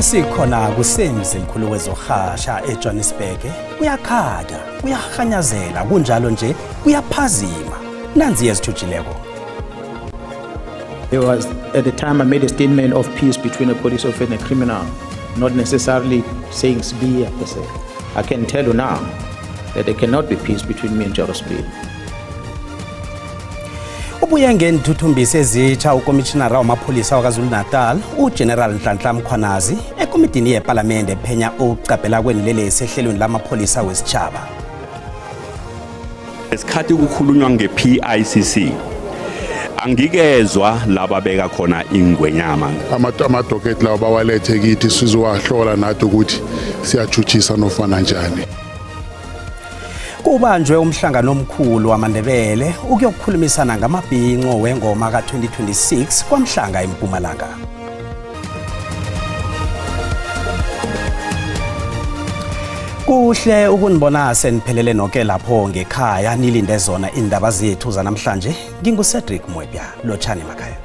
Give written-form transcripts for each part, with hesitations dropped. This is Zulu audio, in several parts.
sikhona kusemzi mkhulu wezohasha eJohannesburg kuyakhanya kuyahanyazela kunjalo nje kuyaphazima nanzi yezithujileko. There was, at the time, I made a statement of peace between a police officer and a criminal, not necessarily saying Sibia per se. I can tell you now that there cannot be peace between me and Charles Sibia. Ubuye ngenithuthumbise ezitsha ukomishinara wamapholisa waKwaZulu-Natal uGeneral Nhlanhla Mkhwanazi ekomitini yeParliament ephenya ucapela kwenilelesi ehlelweni lamapholisa wesitjhaba. Esikhathi kukhulunywa nge-PICC angikezwa laba beka khona ingwenyama. Amadokethi lawo bawalethe kithi sizowahlola nathi ukuthi siyajujisa nofana njani. Kubanjwe umhlangano omkhulu wamaNdebele ukuyokukhulumisana ngamabhinqo wengoma ka-2026 kwamhlanga eMpumalanga. Kuhle ukunibona seniphelele noke lapho ngekhaya nilinde zona indaba zethu zanamhlanje. NginguCedric Mwebya, lotshani emakhaya.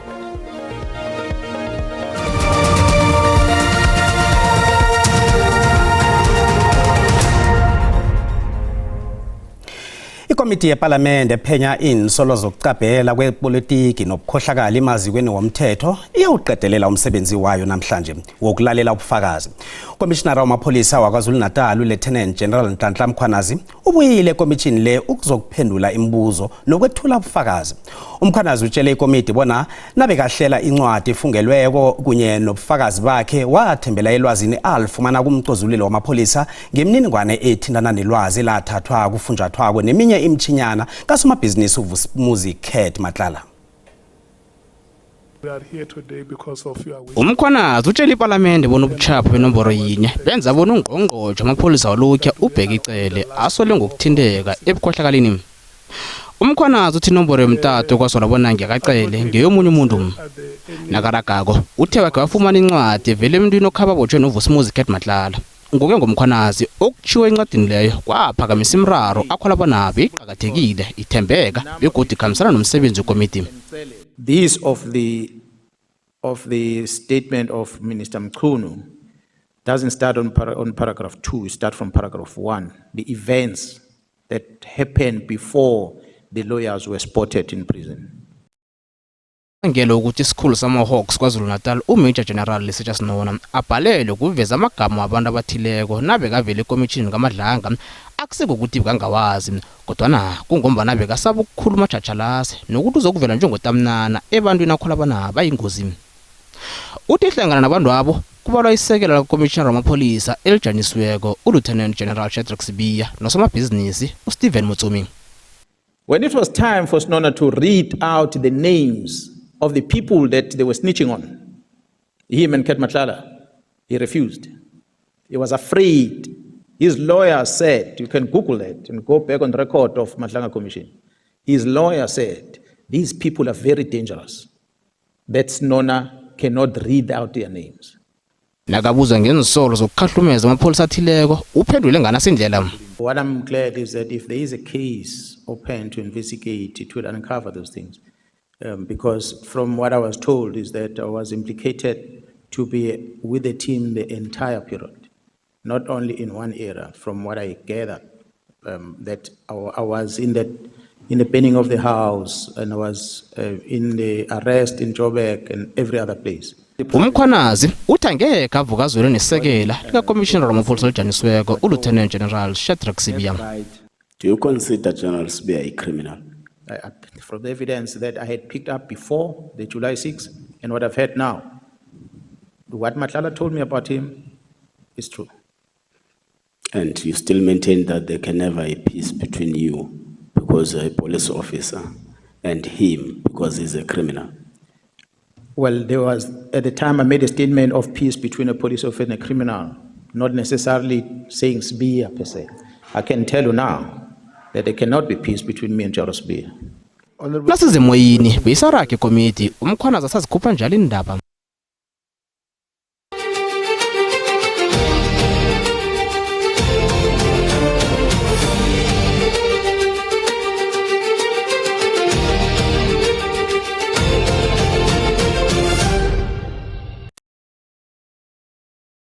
Ikomiti yeParliament ephenya insolo zokucabhela kwepolitiki nobukhohlakali emazikweni womthetho iyawuqedelela umsebenzi wayo namhlanje wokulalela ubufakazi. Ukomishinara wamapholisa waKwaZulu-Natal uLieutenant General Nhlanhla Mkhwanazi ubuyile ekomishini le ukuzokuphendula imibuzo nokwethula ubufakazi. Umkhwanazi utshele ikomiti bona nabe kahlela incwadi efungelweko kunye nobufakazi bakhe wathembela elwazini alifumana kumcozululi wamapholisa ngemniningwane ethintana nelwazi lathathwa kufunjathwako neminye imchinyana kasomabhizinisi uVusumuzi Khet Matlala. Umkhwanazi utshela iParliament bona ubuchapho benomboro yinye benza bona ungqongqoje amapholisa walokhu ubheka icele asole ngokuthindeka ebukhohlakalini. Umkhwanazi uthi inomboro yomtato kwasola bona ngiyakacele ngeyomunye umuntu. Nakaragako uthe wakhe wafumana incwadi evela emntwini okhababotshwe noVusumuzi Khet Matlala. Ngoke ngomkhwanazi okuchiwe encwadini leyo kwaphakamisa imraro akhola bona beyiqhakathekile ithembeka begodwa ikhambisana nomsebenzi wekomiti. This of the statement of Minister Mchunu doesn't start on paragraph 2, it starts from paragraph 1. The events that happened before the lawyers were spotted in prison. Ngelo ukuthi isikhulu sama-Hawks KwaZulu-Natal uMajor General Lesetja Sinona abhalelwe kuveza amagama abantu abathileko nabekavela ekomishini kaMadlanga akusiko ukuthi kangawazi kodwana kungombana bekasaba ukukhuluma jajalazi nokuthi uzokuvela njengotamnana ebantwini akhola bana bayingozi. Uthi ihlangana nabantu abo kubalwa isekela lakomishonari wamapholisa elijanisiweko uLieutenant General Shadrack Sibiya nosomabhizinisi uSteven Mutsomi. When it was time for Sinona to read out the names of the people that they were snitching on, him and Khet Matlala, he refused. He was afraid. His lawyer said, you can Google it and go back on the record of Matlanga Commission. His lawyer said, these people are very dangerous. That Sinona cannot read out their names. Nakabuzwa ngensolo zokukhahlumeza amapholisa athileko uphendule nganasindlela. What I'm glad is that if there is a case open to investigate, it will uncover those things. Because from what I was told is that I was implicated to be with the team the entire period, not only in one area. From what I gathered, that I was in the burning of the house, and I was in the arrest in Joburg and every other place. Umkhwanazi uthi angeke avuka azwele nesekela likakomishinara wamapholisa elijanisiweko uLieutenant General Shadrack Sibiya. Do you consider General Sibiya a criminal? From the evidence that I had picked up before the July 6th and what I've heard now, what Matlala told me about him is true. And you still maintain that there can never be peace between you because you're a police officer and him because he's a criminal? Well, there was, at the time, I made a statement of peace between a police officer and a criminal, not necessarily saying Sibiya per se. I can tell you now that there cannot be peace between me and Charles Sibiya. Nasizemoyini beyisarage ikomiti umkhwanazi asazikhupha njalo indaba.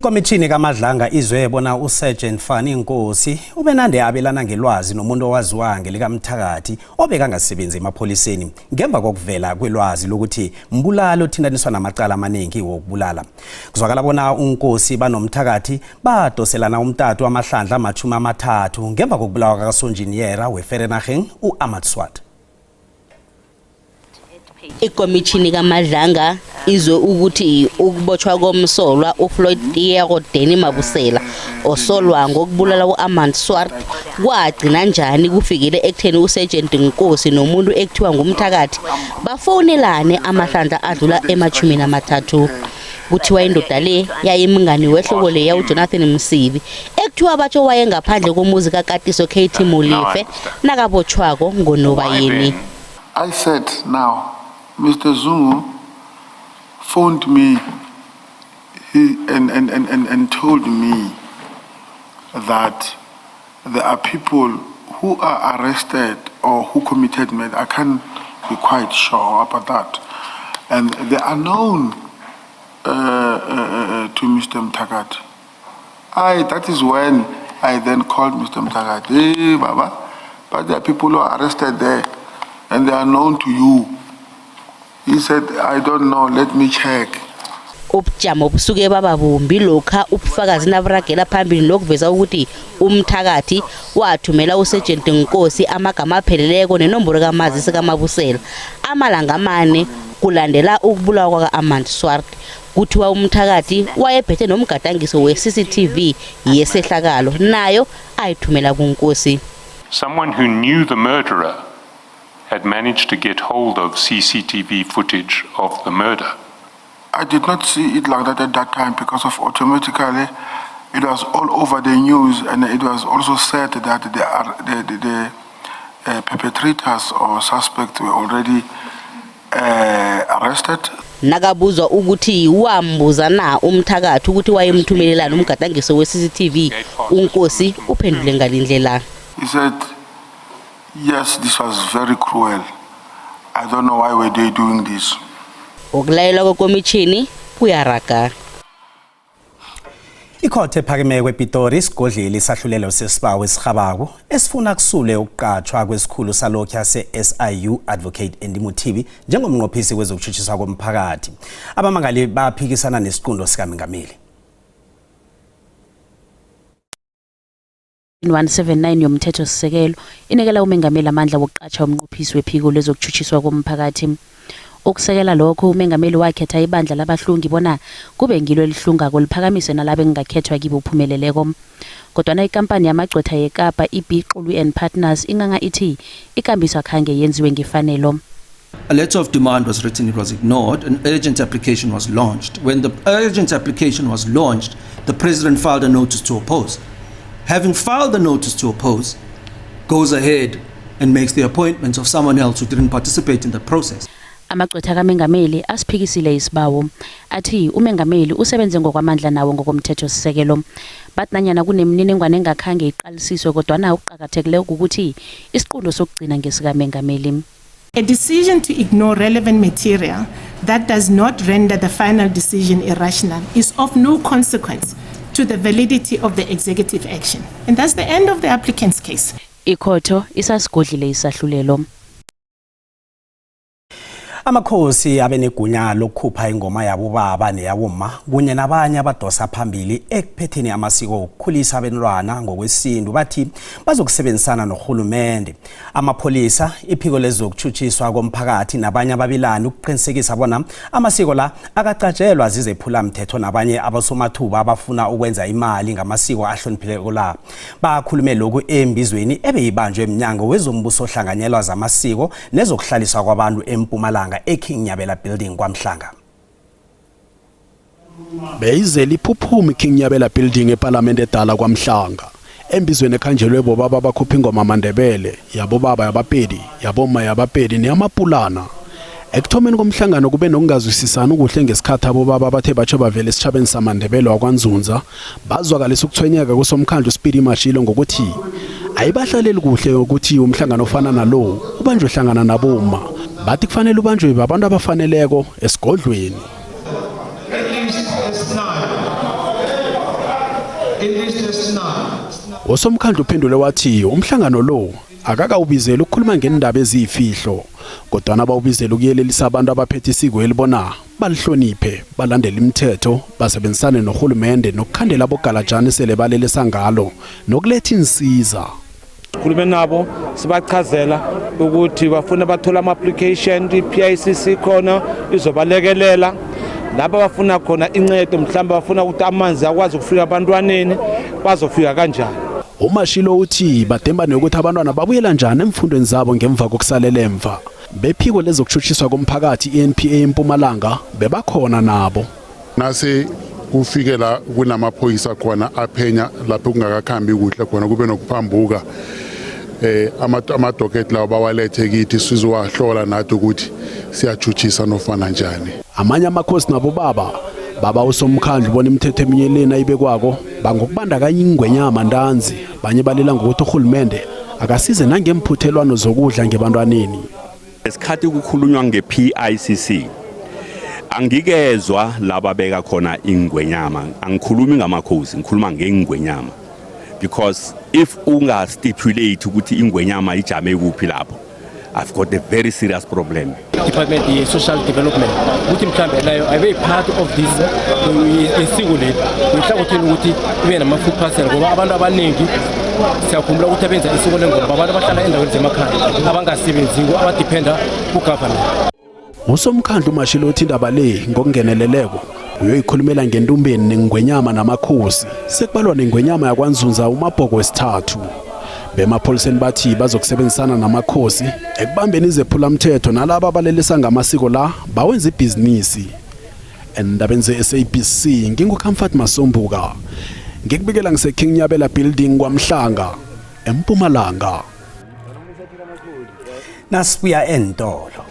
Komitini kaMadlanga izwe bona uSergeant Fani Nkosi ubenande abelana ngelwazi nomuntu owaziwa ngelikamthakathi obeka ngasebenzi emapholiseni ngemva kokuvela kwelwazi lokuthi mbulalo othintaniswa namacala amaningi wokubulala. Kuzwakala bona uNkosi banomthakathi badoselana umtatu amahlandla amachumi amathathu ngemva kokubulawa kaSonjiniyera weFerenaging uAhmad Swart. Ikomishini kaMadlanga izwe ukuthi ukubotshwa komsolwa uFloyd Diego Deni Mabusela osolwa ngokubulala uAhmad Swart kwagcina njani kufikile ekutheni uSergeant Nkosi nomuntu ekuthiwa ngumthakathi bafonelane amahlandla adlula emachumi amathathu. Kuthiwa indoda le yayimngani wehloko le yaUJonathan Msibi ekuthiwa batsho wayengaphandle komuzi kaKatiso KT Molefe nakabotshwako ngoNobayeni. I said, now, Mr. Zungu phoned me and told me that there are people who are arrested or who committed murder. I can't be quite sure about that. And they are known to Mr. Mthakathi. That is when I then called Mr. Mthakathi. Hey, Baba, but there are people who are arrested there. And they are known to you. He said, I don't know, let me check. Ubujamo busuke baba bumbi lokha ubufakazi naburagela phambili lokuveza ukuthi umthakathi wathumela uSergeant Nkosi amagama apheleleko nenombolo kamazisi kaMabusela amalanga amane kulandela ukubulawa kwaAhmad Swart. Kuthiwa umthakathi wayephethe nomgadangiso weCCTV yesehlakalo nayo ayithumela kuNkosi. Someone who knew the murderer had managed to get hold of CCTV footage of the murder. I did not see it like that at that time because of automatically it was all over the news, and it was also said that the perpetrators or suspects were already arrested. Nakabuzwa ukuthi wambuza na umthakathi ukuthi wayemthumelelana umgadangiso weCCTV uNkosi uphendule ngalindlela. He said, yes, this was very cruel. I don't know why were they doing this. Okulayela kwekomishini kuyaraga. Ikhothe ephakeme kwePitori isigodleli sahlulelo sesibawo esirhabako esifuna kusule ukuqatshwa kwesikhulu salokho se-SIU Advocate Andy Mothibi njengomnqophisi wezokutshutshiswa komphakathi. Abamangali baphikisana nesiqundo sikaMengameli. 179 yomthetho sisekelo inekela uMengameli amandla wokuqatsha umnqophisi wephiko lezokutshutshiswa komphakathi. Okusekela lokho uMengameli wakhetha ibandla labahlungi bona kube ngilo elihlunga koliphakamise nalabe engakhethwa kibo uphumeleleko. Kodwa na ikampani yamagcwetha yeKapa iBiqulu and Partners inganga ithi ikambiswa khange yenziwe ngefanelo. A letter of demand was written, it was ignored, an urgent application was launched. When the urgent application was launched, the President filed a notice to oppose. Having filed the notice to oppose, goes ahead and makes the appointment of someone else who didn't participate in the process. Amagcwetha kaMengameli asiphikisile isibawo athi uMengameli usebenze ngokwamandla nawo ngokomthetho sisekelo. Bathi nanyana kunemniningwane engakhange iqalisiswe kodwa na uqhakathekile ukuthi isiqundo sokugcina ngesikaMengameli. A decision to ignore relevant material that does not render the final decision irrational is of no consequence to the validity of the executive action. And that's the end of the applicant's case. Ikhotho isasigodlile isahlulelo. Amakhosi abenegunya lokukhupha ingoma yabo baba neyaboma kunye nabanye abadosa phambili ekuphetheni amasiko okukhulisa abantwana ngokwesintu bathi bazokusebenzisana nohulumende, amapholisa, iphiko lezokutshutshiswa komphakathi nabanye ababilani ukuqinisekisa bona amasiko la akacatshelwa zizephula mthetho nabanye abasomathuba abafuna ukwenza imali ngamasiko ahloniphileko la. Bakhulume lokhu embizweni ebeyibanjwe eminyango wezombuso ohlanganyelwa zamasiko nezokuhlaliswa kwabantu eMpumalanga eKing Nyabela Building kwaMhlanga. Beyizela iphuphuma iKing Nyabela Building eParliament edala kwaMhlanga. Embizweni ekhanjelwe bobaba abakhupha ingoma amaNdebele, yabo baba yabaPedi, yaboma yabaPedi neyamapulana. Ekuthomeni komhlangano kube nokungazwisisana ukuhle ngesikhathi abobaba bathe batsho bavele esitshabeni samaNdebele wakwaNzunza bazwakalisa ukuthwenyeka kusomkhandlu Speedy Mashilo ngokuthi ayibahlaleli kuhle ukuthi umhlangano ofana nalo ubanjwe hlangana naboma. Bathi kufanele ubanjwe abantu abafaneleko esigodlweni. Usomkhandlu uphendule wathi umhlangano lo akakawubizela ukukhuluma ngendaba eziyifihlo kodwa nabawubizela ukuyelelisa abantu abaphethe isiko elibona balihloniphe balandela imithetho basebenzisane nohulumende nokukhandela abogalajana sele balelesa ngalo nokuletha insiza. Sikhulume nabo sibachazela ukuthi bafuna bathola ama-application i-PICC khona izobalekelela laba bafuna khona incedo mhlawumbe bafuna ukuthi amanzi akwazi ukufika abantwaneni bazofika kanjani. Umashilo uthi badembane ukuthi abantwana babuyela njani emfundweni zabo ngemva kokusalela emva. Bephiko lezokutshutshiswa komphakathi iNPA eMpumalanga bebakhona nabo. Nase ufike la kunamaphoyisa khona aphenya lapho kungakakhambi kuhle khona kube nokuphambuka amadocket lawo bawalethe kithi sizowahlola nathi ukuthi siyajutshisa nofana njani. Amanye amakhosi nabo baba usomkhandlu bona imithetho eminyeleni ayibekwako bangokubandakanya ingwenyama ndanzi banye balela ngokuthi uhulumende akasize nangemphuthelwano zokudla ngebantwaneni. Esikhathi kukhulunywa nge-PICC angikezwa laba beka khona ingwenyama, angikhulumi ngamakhosi ngikhuluma ngengwenyama, because if unga stipulate ukuthi ingwenyama ijame kuphi lapho, I've got a very serious problem. Department of Social Development ukuthi mhlambe nayo ayibe part of this isiko lethu ngihlangothela ukuthi ibe nama-food parcel ngoba abantu abaningi siyakhumbula ukuthi abenza isiko lengoma abantu abahlala endaweni zemakhaya abangasebenziko abadependa ku-government. Usomkhandlu umashilo uthi indaba le ngokungeneleleko uyoyikhulumela ngentumbeni nengwenyama namakhosi sekubalwa nengwenyama yakwanzunza umabhoko wesithathu. Bemapholiseni bathi bazokusebenzisana namakhosi ekubambeni izephulamthetho nalabo abalelisa ngamasiko la bawenza ibhizinisi. Endabeni ze-SABC nginguComfort Masombuka ngikubikela ngise-King Nyabela Building kwaMhlanga eMpumalanga. Nasibuya entolo.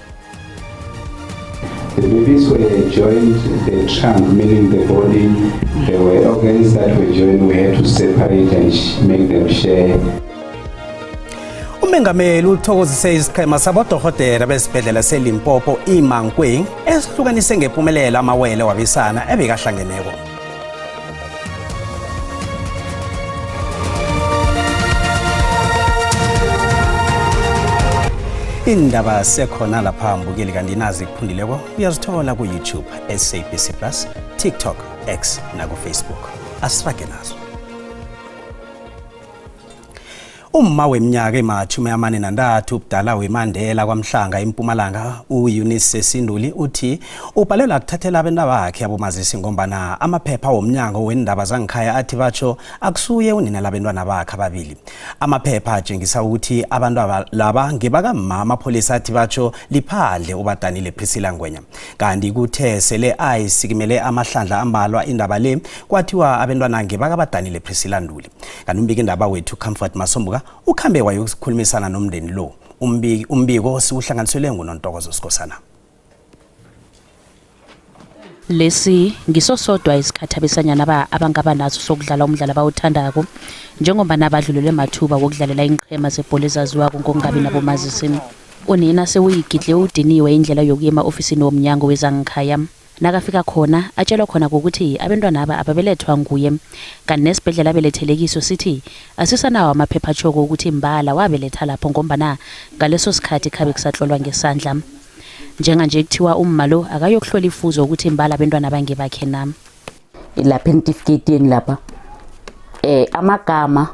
The babies were joined, the trunk, meaning the body, there were organs that were joined, we had to separate and make them share. Umengameli uthokozise isiqhema sabodohotela besibhedlela seLimpopo iMankweng esihlukanise ngempumelelo amawele wabisana ebekahlangeneko. Indaba sekhona lapha mbukeli kanti nazi kuphundileko uyazithola ku YouTube, SABC Plus, TikTok, X na ku Facebook. Asifake nazo. Umma weminyaka ema-43 ubudala weMandela kwaMhlanga eMpumalanga uEunice Sesinduli uthi ubhalelwa ukuthathela abantu bakhe abomazisi ngombana amaphepha womnyango wendaba zangekhaya athi batsho akusuye unina labantwana bakhe ababili. Amaphepha atshengisa ukuthi abantu laba ngebakamama amapholisa athi batsho liphandle ubadanile Priscilla Ngwenya. Kanti kuthe sele ayisikimele amahlandla ambalwa indaba le kwathiwa abantwana ngebakabadanile Priscilla Nduli. Kanti umbiki indaba wethu Comfort Masombuka ukhambe wayokukhulumisana nomndeni lo. Umbiko siuhlanganisele nguNontokozo Sikosana. Lesi ngisosodwa isikhathi abesanyana abangaba naso sokudlala umdlalo abawuthandako njengoba nabadlulele mathuba wokudlalela inqhema zebhola ezaziwako ngokungabi nabomazisi. Unina sewuyigidle udiniwe indlela yokuyema ofisini womnyango wezangekhaya. Nakafika khona atshelwa khona ukuthi abantwana ababelethwa nguye kanti nesibhedlela abelethelekiso sithi asisanawo amaphepha atshoko ukuthi Mbala wabeletha lapho ngombana ngaleso sikhathi khabe kusahlolwa ngesandla. Njenganje kuthiwa umma lo akayokuhlola ifuzo ukuthi Mbala abantwana bangebakhe nami. Lapha entifiketini lapha amagama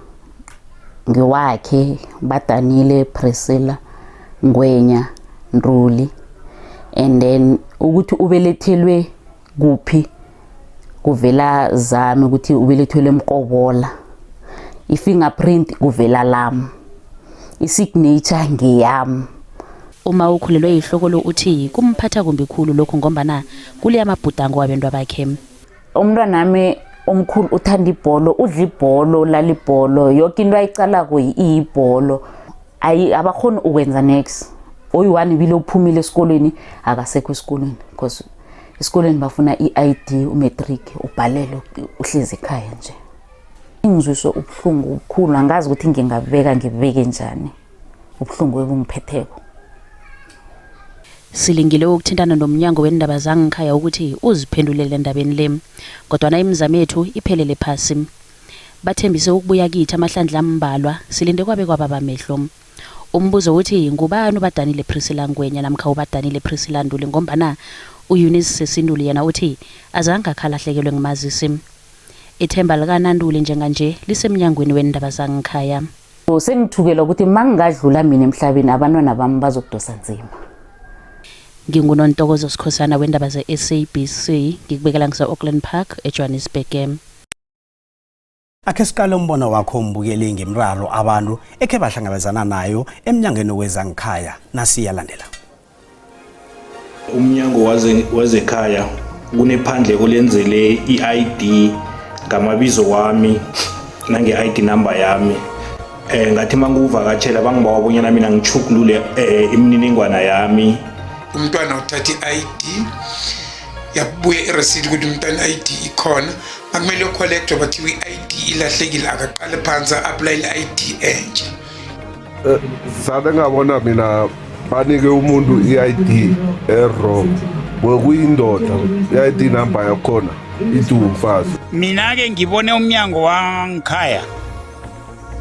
ngewakhe badanile Priscilla Ngwenya Nduli, and then ukuthi ubelethelwe kuphi kuvela zami ukuthi ubelethelwe eMkobola, ifingerprint kuvela lami, isignature ngeyami. Uma ukhulelwe ihloko lo uthi kumphatha kumbi khulu lokho ngombana kule amabhudango wabendwa bakhe. Umntwana nami omkhulu uthanda ibholo, udla ibholo, lala ibholo, yonke into ayicala kuyibholo. Abakhona ukwenza next. Oyi-1 bile uphumile esikolweni akasekho esikolweni because esikolweni bafuna i-ID umatric ubhalelo uhlezi ekhaya nje. Ingizwe ubuhlungu obukhulu angazi ukuthi ngibeke njani ubuhlungu obungiphetheko. Silingile ukuthintana nomnyango wendaba zangekhaya ukuthi uziphendulele endabeni le kodwa na imizamo yethu iphelele phasi. bathembise ukubuya kithi amahlandla ambalwa silinde kwabe kwababa amehlo. Umbuzo uthi ngubani ubadanile Priscilla Ngwenya namkha ubadanile Priscilla Nduli ngombana uEunice Sesinduli yena uthi azange akhalahlekelwe ngimazisi. Ithemba likaNanduli njenganje lisemnyangweni wendaba zangekhaya. Sengithukela ukuthi mangingadlula mina emhlabeni abantwana bami bazokudosa nzima. Ngingunontokozo Sikhosana wendaba ze-SABC ngikubekela ngise-Auckland Park eJohannesburg. Akhe siqale umbono wakho mbukeli ngemraro abantu ekhe bahlangabezana nayo emnyangweni wezangekhaya nasiyalandela. Umnyango wazekhaya kunephandle olenzele i-ID ngamabizo wami nange-ID number yami. Ngathi manguvakatshela bangibawa bonyana mina ngichukulule imininingwana yami. Umntwana uthatha i-ID yabuye ireceipt ukuthi umntwana i-ID ikhona akumele ucollect bathi i-ID ilahlekile akaqale phansi apply i-ID entsha. Sade ngabona mina banike umuntu i-ID wrong kwekuyindoda i-ID number yakhona ithi umfazi. Mina ke ngibone umnyango wangekhaya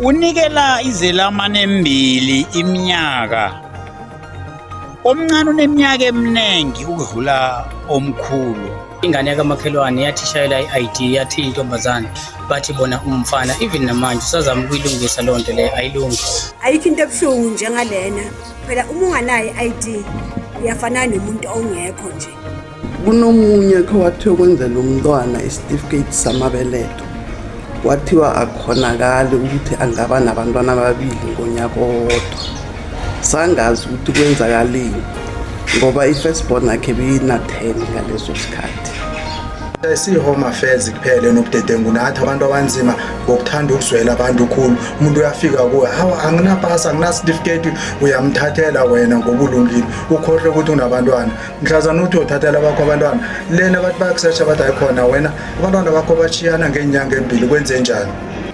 unikela izelamane embili iminyaka. Omncane uneminyaka eminengi ukudlula omkhulu. Ingane yakamakhelwane yathishayela i-ID yathi intombazane bathi bona umfana even namanje usazama ukuyilungisa loo nto le ayilungi. Ayikho into ebuhlungu njengalena phela uma unganayo i-ID uyafana nomuntu ongekho nje. Kunomunye kho wathiwa kwenzela umntwana isitifiketi samabeletho wathiwa akhonakala ukuthi angaba nabantwana ababili ngonyaka owodwa. Sangazi ukuthi kwenzakaleni ngoba i-firstborn yakhe beyina-10 ngaleso sikhathi. Si-home affairs kuphela nobudedengu nathi abantu abanzima ngokuthanda ukuzwela abantu khulu. Umuntu uyafika kuwe hawa anginapasi anginasitifiketi uyamthathela wena ngobulungile ukhohlwe ukuthi unabantwana. Mhlazana uthi uthathela bakho abantwana lena bathi bayakusesha bathi ayikhona wena abantwana bakho bashiyana ngeenyanga embili kwenze njani?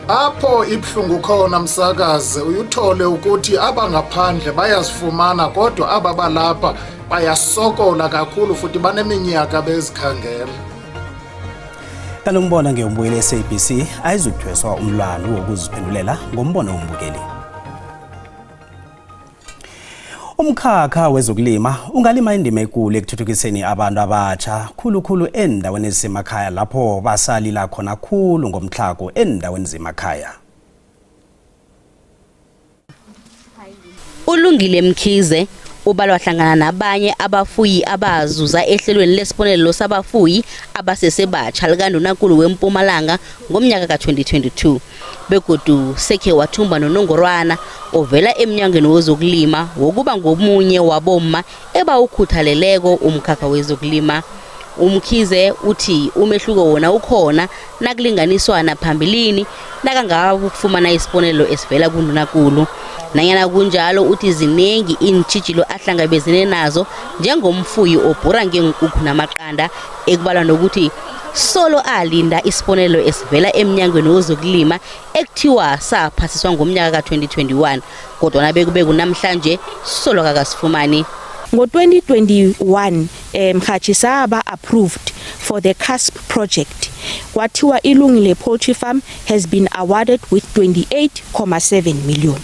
Apho ibhlungu khona msakazi uyuthole ukuthi abangaphandle bayazifumana kodwa aba balapha bayasokola kakhulu futhi baneminyaka bezikhangela. Kanti umbona ngeumbukeli e-SABC ayizuthweswa umlando wokuziphendulela ngombono wombukeli. Umkhakha wezokulima ungalima indima enkulu ekuthuthukiseni abantu abatsha khulukhulu endaweni ezisemakhaya lapho basalila khona khulu ngomthlago endaweni zemakhaya. Ulungile Mkhize ubalwa hlangana nabanye abafuyi abazuza ehlelweni lesibonelelo sabafuyi abasesebatsha likaNdunankulu weMpumalanga ngomnyaka ka2022 begodu sekhe wathumba noNongorwana ovela emnyangweni wezokulima wokuba ngomunye wabomma ebawukhuthaleleko umkhakha wezokulima. Umkhize uthi umehluko wona ukhona nakulinganiswana phambilini nakangafumana isibonelelo esivela kuNdunankulu. Nanyana kunjalo uthi zinengi intshijilo ahlangabezene nazo njengomfuyi obhura ngeenkukhu namaqanda ekubalwa nokuthi solo alinda isibonelelo esivela emnyangweni wezokulima ekuthiwa saphasiswa ngomnyaka ka2021 kodwa nabekube kunamhlanje solo kakasifumani. Ngo-2021 Mkhatshisa approved for the CASP project. Kwathiwa Ilungile Poultry Farm has been awarded with 28.7 million.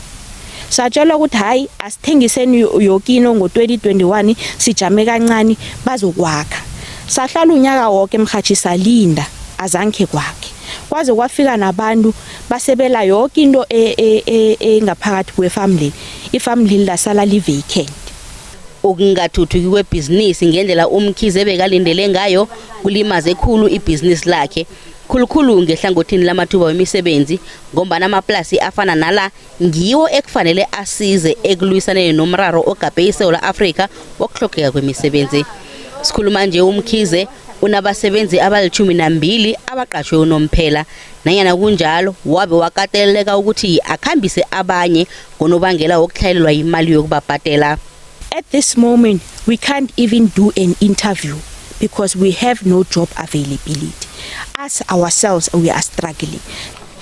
Satshelwa ukuthi hayi asithengiseni yokino ngo-2021 sijame kancane bazokwakha. Sahlala unyaka wonke Mkhatshisa linda azange kwakhe. Kwaze kwafika nabantu basebela yonke into engaphakathi kwefamily. Ifamily lasala li-vacant. Ukungathuthuki kwebhizinisi ngendlela Umkhize bekalindele ngayo kulimaze khulu ibhizinisi lakhe khulukhulu ngehlangothini lamathuba wemisebenzi ngombana amaplasi afana nala ngiwo ekufanele asize ekulwisaneni nomraro ogabhe iSouth Africa wokuhlogeka kwemisebenzi. Sikhuluma nje Umkhize unabasebenzi abali-12 abaqashwe unomphela nanyana kunjalo wabe wakateleleka ukuthi akhambise abanye ngonobangela wokuhlayelelwa imali yokubabhadela. At this moment, we can't even do an interview because we have no job availability. Us ourselves, we are struggling.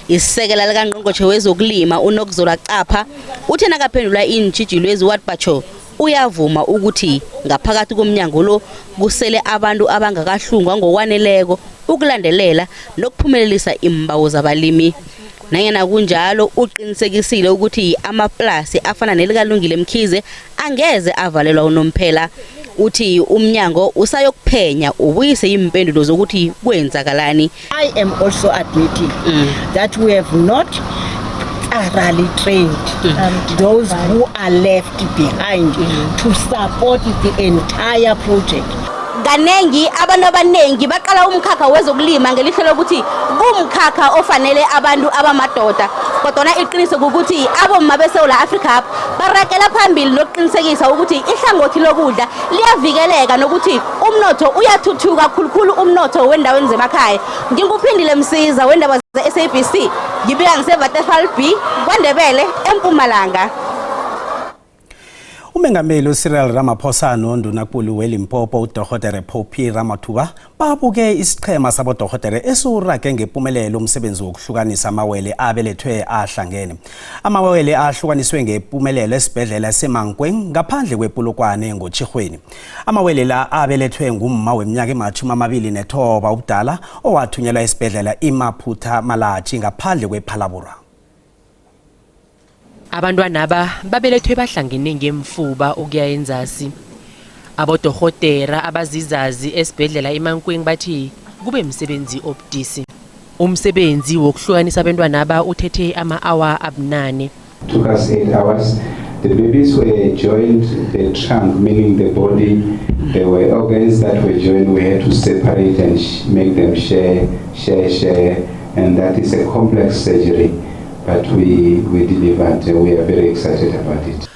Isekela likaNgqongqoshe wezokulima uNokuzolo Capa uthi nakaphendula intshijilo eziwatbacho uyavuma ukuthi ngaphakathi komnyango lo kusele abantu abangakahlungwa ngokwaneleko ukulandelela nokuphumelelisa imbawo zabalimi. Nanyana kunjalo uqinisekisile ukuthi amaplasi afana nelikalungile Mkhize angeze avalelwa unomphela. Uthi umnyango usayokuphenya ubuyise impendulo zokuthi kwenzakalani. I am also admitting that we have not thoroughly trained those who are left behind to support the entire project. Kanengi abantu abanengi baqala umkhakha wezokulima ngelihlo lokuthi kumkhakha ofanele abantu abamadoda kodwa iqiniso ukuthi abomma beSouth Africa barakela phambili nokuqinisekisa ukuthi ihlangothi lokudla liyavikeleka nokuthi umnotho uyathuthuka khulukhulu umnotho wendaweni zemakhaya. Ngikuphindile Msiza wendaba ze-SABC ngibika ngiseVaterfall B kwaNdebele eMpumalanga. Umengameli uCyril Ramaphosa noNdunankulu weLimpopo uDr Phophi Ramathuba babuke isichema sabodokotela esurage ngempumelelo umsebenzi wokuhlukanisa amawele abelethwe ahlangene. Amawele ahlukaniswe ngempumelelo esibhedlela seMankweng ngaphandle kwepulukwane ngoChihweni. Amawele la abelethwe ngumma weminyaka ema-29 ubudala owathunyelwa esibhedlela iMaphutha Malachi ngaphandle kwePhalabhura. Abantwana aba babelethwe bahlangene ngemfuba okuya enzasi. Abodokotela abazizazi esibhedlela eMankweng bathi kube umsebenzi obudisi. Umsebenzi wokuhlukanisa abantwana aba uthethe ama-hour abunane. Took us 8 hours. The babies were joined, the trunk, meaning the body. There were organs that were joined. We had to separate and make them share, and that is a complex surgery. But we delivered. We are very excited about it.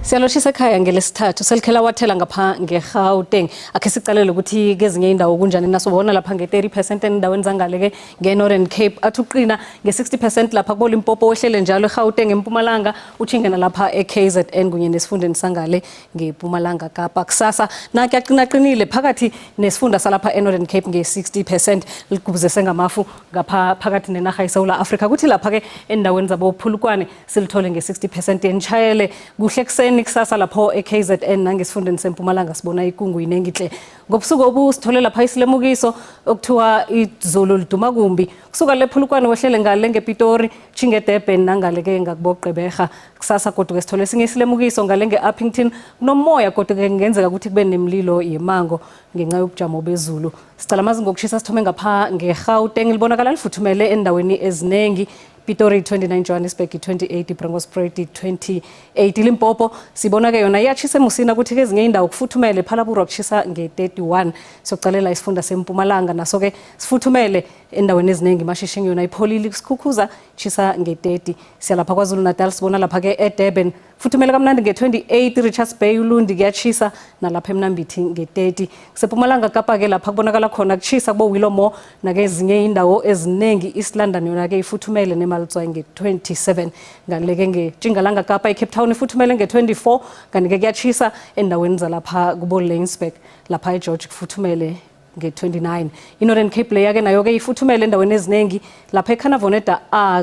Siyaloshisa ekhaya ngelesithathu selikhela wathela ngapha ngeGauteng akhe sicalele ukuthi kezinye indawo kunjani nasobona lapha nge30% endaweni zangale ke ngeNorthern Cape athuqina nge60% lapha kubo Limpopo wehlele njalo eGauteng eMpumalanga uchingena lapha eKZN kunye nesifundeni sangale ngeMpumalanga Kapa kusasa na kuyaqinaqinile phakathi nesifunda salapha eNorthern Cape nge60% likubuze sengamafu ngapha phakathi nenaga eSouth Africa kuthi lapha ke endaweni zabo Phulukwane silithole nge60% yenchayele kuhle kuseni kusasa lapho eKZN nangesifundeni seMpumalanga sibona ikungu inengihle ngobusuku obusithole lapha isilemukiso okuthiwa izolo liduma kumbi kusuka lePhulukwane wehlele ngale ngePitori chinge Durban nangale ke ngakuboGqeberha kusasa kodwa ke sithole sinye isilemukiso ngale ngeUppington kunomoya kodwa ke ngenzeka ukuthi kube nemlilo yemango ngenxa yobujamo bezulu sicala amazi ngokushisa sithome ngapha ngeGauteng libonakala lifuthumele endaweni ezinengi Pitori 29 Johannesburg 28 Bronkhorstspruit 28 Limpopo sibona ke yona iyachisa eMusina ukuthi ke ezinye indawo kufuthumele Phalaborwa kuchisa nge31 sokucalela isifunda seMpumalanga naso ke sifuthumele endaweni eziningi mashishini yona ipholile kusikhukhuza chisa nge30 siyalapha kwaZulu Natal sibona lapha ke eDurban futhumele kamnandi nge28 Richards Bay uLundi kuyachisa nalapha eMnambithi nge30 kusePumalanga Kapa ke lapha kubonakala khona kuchisa kubo Willowmore nake ezinye indawo eziningi East London yona ke ifuthumele neMaltswayo nge27 ngaleke ngeJingalanga Kapa eCape Town ifuthumele nge24 kanti ke kuyachisa endaweni zalapha kubo Laingsburg lapha eGeorge kufuthumele nge29 iNorthern Cape leya ke nayo ke ifuthumele endaweni eziningi lapha eKhanavoneda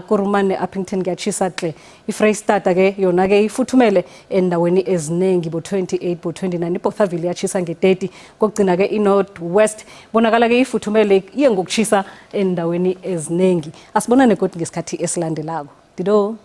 Kurumane Uppington kuyachisa hle iFreystata ke yona ke ifuthumele endaweni eziningi bo28 bo29 iBothaville yachisa nge30 kokugcina ke iNorth West bonakala ke ifuthumele iye ngokuchisa endaweni eziningi asibonane kodwa ngesikhathi esilandelako dido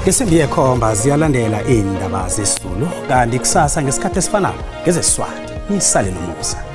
Ngesimbi yekhomba ziyalandela indaba zesiZulu kanti kusasa ngesikhathi esifanayo ngezesiswati nisale nomusa.